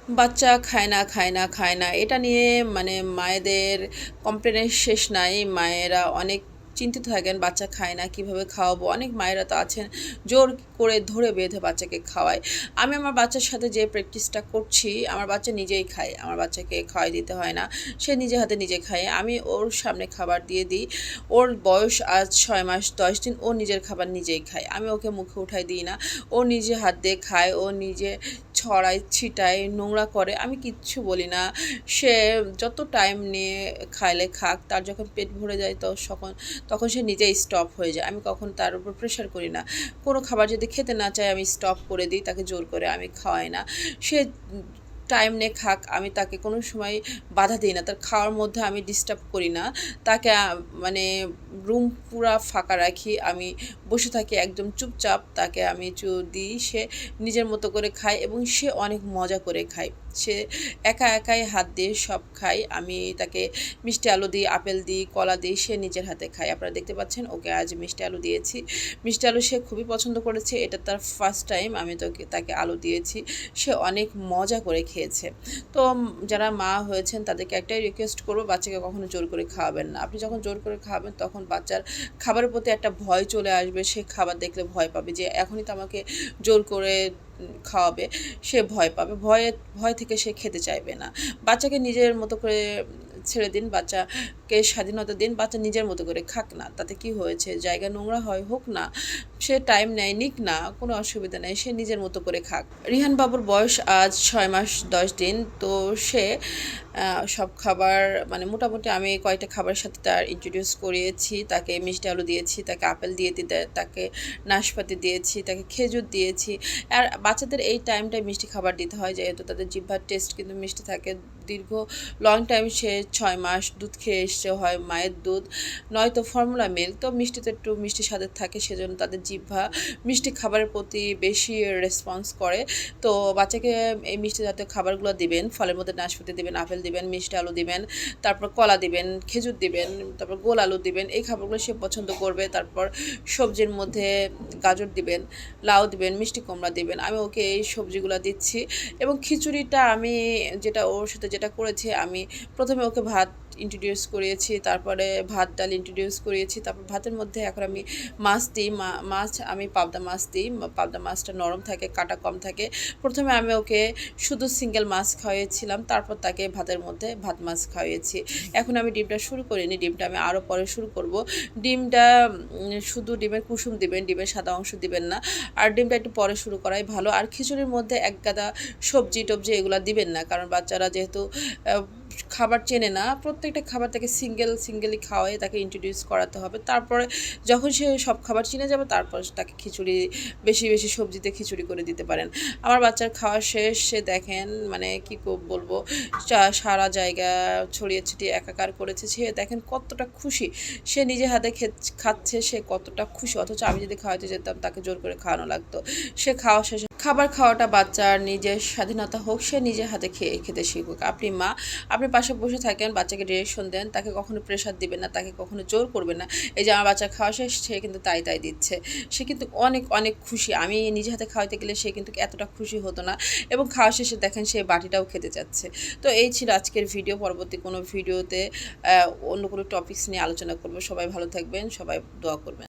বাচ্চা খায় না খায় না খায় না এটা নিয়ে মানে মায়েদের কমপ্লেনের শেষ নাই। মায়েরা অনেক চিন্তিত থাকেন বাচ্চা খায় না কিভাবে খাওয়াবো। অনেক মায়েরা তো আছেন জোর করে ধরে বেঁধে বাচ্চাকে খাওয়ায়। আমি আমার বাচ্চার সাথে যে প্র্যাকটিসটা করছি, আমার বাচ্চা নিজেই খায়, আমার বাচ্চাকে খাওয়াই দিতে হয় না, সে নিজে হাতে নিজে খায়। আমি ওর সামনে খাবার দিয়ে দিই। ওর বয়স আজ 6 মাস 10 দিন, ও নিজের খাবার নিজেই খায়, আমি ওকে মুখে উঠাই দিই না। ও নিজে হাত দিয়ে খায়, ও নিজে ছড়ায় ছিটায় নোংরা করে, আমি কিচ্ছু বলি না। সে যত টাইম নিয়ে খাইলে খাক, তার যখন পেট ভরে যায় তো তখন সে নিজেই স্টপ হয়ে যায়। আমি কখন তার উপর প্রেশার করি না। কোনো খাবার যদি খেতে না চায় আমি স্টপ করে দিই, তাকে জোর করে আমি খাওয়াই না। সে টাইম নিয়ে খাক, আমি তাকে কোনো সময় বাধা দিই না, তার খাওয়ার মধ্যে আমি ডিস্টার্ব করি না। তাকে মানে রুম পুরা ফাঁকা রাখি, আমি বসে থাকি একদম চুপচাপ, তাকে আমি দিই, সে নিজের মতো করে খায় এবং সে অনেক মজা করে খায়। সে একা একাই হাত দিয়ে সব খায়। আমি তাকে মিষ্টি আলু দিই, আপেল দিই, কলা দিই, সে নিজের হাতে খায়। আপনারা দেখতে পাচ্ছেন ওকে আজ মিষ্টি আলু দিয়েছি। মিষ্টি আলু সে খুবই পছন্দ করেছে, এটা তার ফার্স্ট টাইম আমি তাকে আলু দিয়েছি। সে অনেক মজা করে খেয়েছে। তো যারা মা হয়েছেন তাদেরকে একটাই রিকোয়েস্ট করবো, বাচ্চাকে কখনো জোর করে খাওয়াবেন না। আপনি যখন জোর করে খাওয়াবেন তখন বাচ্চার খাবারের প্রতি একটা ভয় চলে আসবে। সে খাবার দেখলে ভয় পাবে যে এখনই তো আমাকে জোর করে খাওয়াবে, সে ভয় পাবে। ভয় থেকে সে খেতে চাইবে না। বাচ্চাকে নিজের মতো করে ছেড়ে দিন, বাচ্চাকে স্বাধীনতা দিন, বাচ্চা নিজের মতো করে খাক না, তাতে কি হয়েছে, জায়গা নোংরা হয় হোক না, সে টাইম নেয় নিক না, কোনো অসুবিধা নেই, সে নিজের মতো করে খাক। রিহান বাবুর বয়স আজ 6 মাস 10 দিন। তো সে সব খাবার মানে মোটামুটি আমি কয়েকটা খাবারের সাথে তার ইন্ট্রোডিউস করিয়েছি। তাকে মিষ্টি আলু দিয়েছি, তাকে আপেল দিয়ে দিতে, তাকে নাশপাতি দিয়েছি, তাকে খেজুর দিয়েছি। আর বাচ্চাদের এই টাইমটায় মিষ্টি খাবার দিতে হয়, যেহেতু তাদের জিহ্বার টেস্ট কিন্তু মিষ্টি থাকে। দীর্ঘ লং টাইম সে 6 মাস দুধ খেয়ে এসছে, হয় মায়ের দুধ নয়তো ফর্মুলা মিল্ক। তো মিষ্টিতে একটু মিষ্টি স্বাদের থাকে, সেজন্য তাদের জিহ্বা মিষ্টি খাবারের প্রতি বেশি রেসপন্স করে। তো বাচ্চাকে এই মিষ্টি জাতীয় খাবারগুলো দিবেন, ফলের মধ্যে নাশপাতি দিবেন, আপেল দিবেন, মিষ্টি আলু দিবেন, তারপর কলা দিবেন, খেজুর দিবেন, তারপর গোল আলু দিবেন। এই খাবারগুলো সে পছন্দ করবে। তারপর সবজির মধ্যে গাজর দিবেন, লাউ দিবেন, মিষ্টি কুমড়া দিবেন। আমি ওকে এই সবজিগুলো দিচ্ছি। এবং খিচুড়িটা আমি ওর সাথে যেটা করেছি, আমি প্রথমে ওকে ভাত ইন্ট্রোডিউস করিয়েছি, তারপরে ভাত ডাল ইন্ট্রোডিউস করিয়েছি, তারপর ভাতের মধ্যে এখন আমি মাছ দিই। মাছ আমি পাবদা মাছ দিই। পাবদা মাছটা নরম থাকে, কাটা কম থাকে। প্রথমে আমি ওকে শুধু সিঙ্গেল মাছ খাওয়িয়েছিলাম, তারপর তাকে ভাতের মধ্যে ভাত মাছ খাওয়িয়েছি। এখন আমি ডিমটা শুরু করিনি, ডিমটা আমি আরও পরে শুরু করব। ডিমটা শুধু ডিমের কুসুম দিবেন, ডিমের সাদা অংশ দিবেন না। আর ডিমটা একটু পরে শুরু করাই ভালো। আর খিচুড়ির মধ্যে এক গাদা সবজি টবজি এগুলো দিবেন না, কারণ বাচ্চারা যেহেতু খাবার চেনে না, প্রত্যেকটা খাবার তাকে সিঙ্গেলি খাওয়াই তাকে ইন্ট্রোডিউস করাতে হবে। তারপরে যখন সে সব খাবার চিনে যাবে, তারপর তাকে খিচুড়ি বেশি বেশি সবজিতে খিচুড়ি করে দিতে পারেন। আমার বাচ্চার খাওয়া শেষ, সে দেখেন মানে কি বলবো, সারা জায়গা ছড়িয়ে ছিটিয়ে একাকার করেছে। সে দেখেন কতটা খুশি, সে নিজে হাতে খাচ্ছে, সে কতটা খুশি। অথচ আমি যদি খাওয়াতে যেতাম তাকে জোর করে খাওয়ানো লাগতো। সে খাওয়া শেষে খাবার খাওয়াটা বাচ্চার নিজের স্বাধীনতা হোক, সে নিজের হাতে খেতে শিখুক। আপনি মা, আপনি পাশে বসে থাকেন, বাচ্চাকে ডিরেকশন দেন, তাকে কখনো প্রেশার দিবেন না, তাকে কখনো জোর করবেন না। এই যে আমার বাচ্চা খাওয়া শেষ, সে কিন্তু তাই দিচ্ছে, সে কিন্তু অনেক অনেক খুশি। আমি নিজে হাতে খাওয়াতে গেলে সে কিন্তু এতটা খুশি হতো না। এবং খাওয়া শেষে দেখেন সে বাটিটাও খেতে যাচ্ছে। তো এই ছিল আজকের ভিডিও। পরবর্তী কোনো ভিডিওতে অন্য কোনো টপিকস নিয়ে আলোচনা করবো। সবাই ভালো থাকবেন, সবাই দোয়া করবেন।